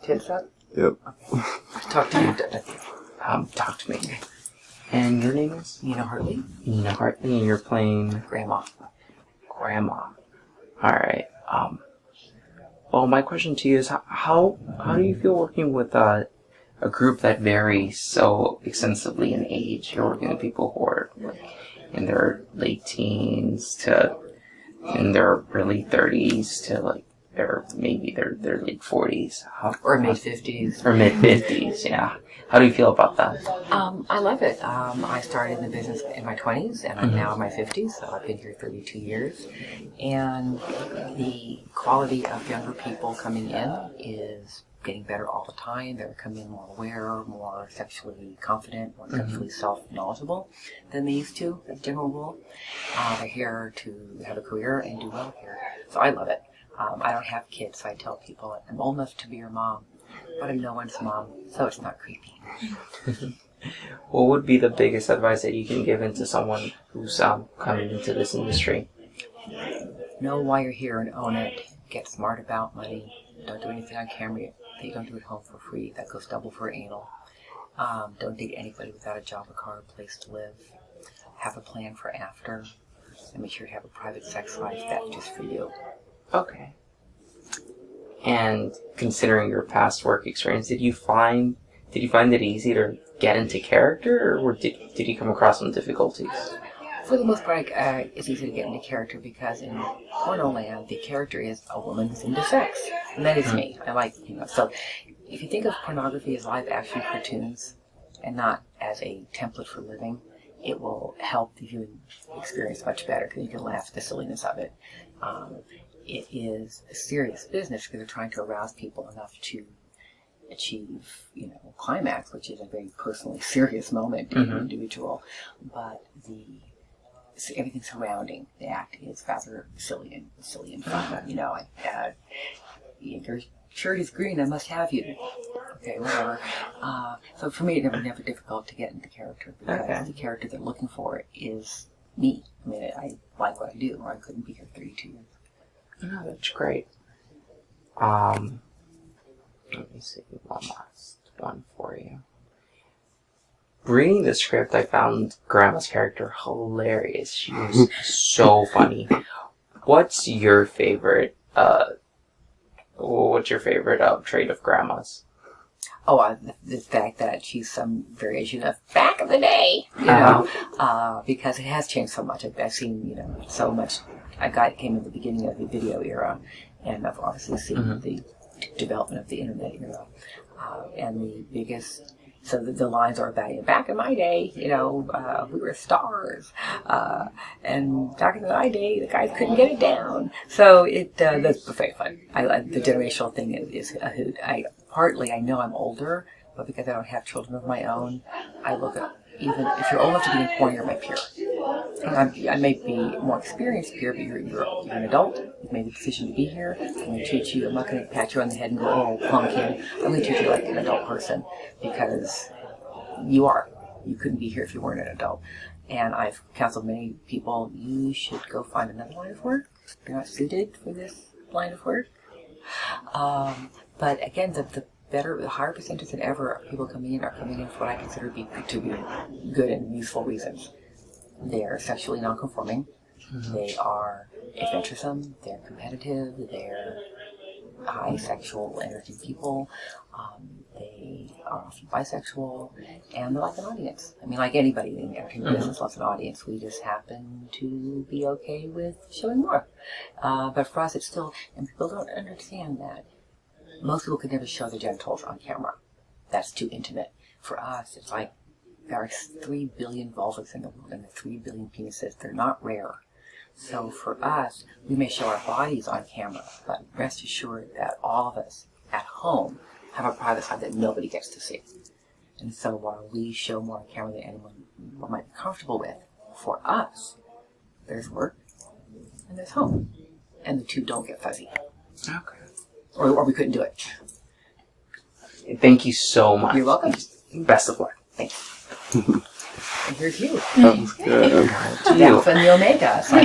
Tits up? Yep. Talk to you. Talk to me. And your name is? Nina Hartley. Nina Hartley, and you're playing Grandma. Grandma. Alright. Well, my question to you is, how do you feel working with a group that varies so extensively in age? You're working with people who are in their late teens to in their early 30s to like their late 40s. Or mid-50s. Or mid-50s, yeah. How do you feel about that? I love it. I started in the business in my 20s, and I'm now in my 50s, so I've been here 32 years. And the quality of younger people coming in is getting better all the time. They're coming in more aware, more sexually confident, more sexually self-knowledgeable than they used to, as a general rule. They're here to have a career and do well here. So I love it. I don't have kids, so I tell people I'm old enough to be your mom, but I'm no one's mom, so it's not creepy. What would be the biggest advice that you can give into someone who's coming into this industry? Know why you're here and own it. Get smart about money. Don't do anything on camera that you don't do at home for free. That goes double for anal. Don't date anybody without a job, a car, a place to live. Have a plan for after. And make sure to have a private sex life that's just for you. Okay. And considering your past work experience, did you find it easy to get into character, or did you come across some difficulties? For the most part, it's easy to get into character because in porno land, the character is a woman who's into sex. And that is me. I like, so if you think of pornography as live action cartoons and not as a template for living, it will help the viewing experience much better because you can laugh at the silliness of it. It is a serious business because they're trying to arouse people enough to achieve, climax, which is a very personally serious moment in an individual. But everything surrounding the act is rather silly and fun. Your shirt is green, I must have you. Okay, whatever. So for me, it never difficult to get into character because the character they're looking for is me. I mean, I like what I do, or I couldn't be here 32 years. Oh, that's great. Let me see one last one for you. Reading the script, I found Grandma's character hilarious. She was so funny. What's your favorite trait of Grandma's? Oh, the fact that she's some variation of back of the day, because it has changed so much. I've seen, so much. Came at the beginning of the video era, and I've obviously seen the development of the internet era. And the biggest, so the lines are about, back in my day, we were stars. And back in my day, the guys couldn't get it down. So that's very fun. I like the generational thing is a hoot. Partly I know I'm older, but because I don't have children of my own, I look at, even if you're old enough to be in porn, you're my peer. And I may be more experienced peer, but you're an adult. You've made the decision to be here. I'm going to treat you, I'm not going to pat you on the head and go, oh, plum kid. I'm going to treat you like an adult person because you are. You couldn't be here if you weren't an adult. And I've counseled many people, you should go find another line of work. You're not suited for this line of work. But again, the higher percentage than ever people coming in are coming in for what I consider to be good and useful reasons. They are sexually non-conforming. They are adventuresome. They're competitive. They're high sexual energy people. They are often bisexual, and they're like an audience. I mean, like anybody in the entertainment business loves an audience. We just happen to be okay with showing more. But for us, it's still, and people don't understand that. Most people could never show their genitals on camera. That's too intimate. For us, it's like there are 3 billion vulvas in the world and 3 billion penises. They're not rare. So for us, we may show our bodies on camera, but rest assured that all of us at home have a private side that nobody gets to see. And so while we show more on camera than anyone might be comfortable with, for us, there's work and there's home. And the two don't get fuzzy. Okay. Or we couldn't do it. Thank you so much. You're welcome. Best of luck. Thanks. And here's you. That was good. The Alpha and the Omega. So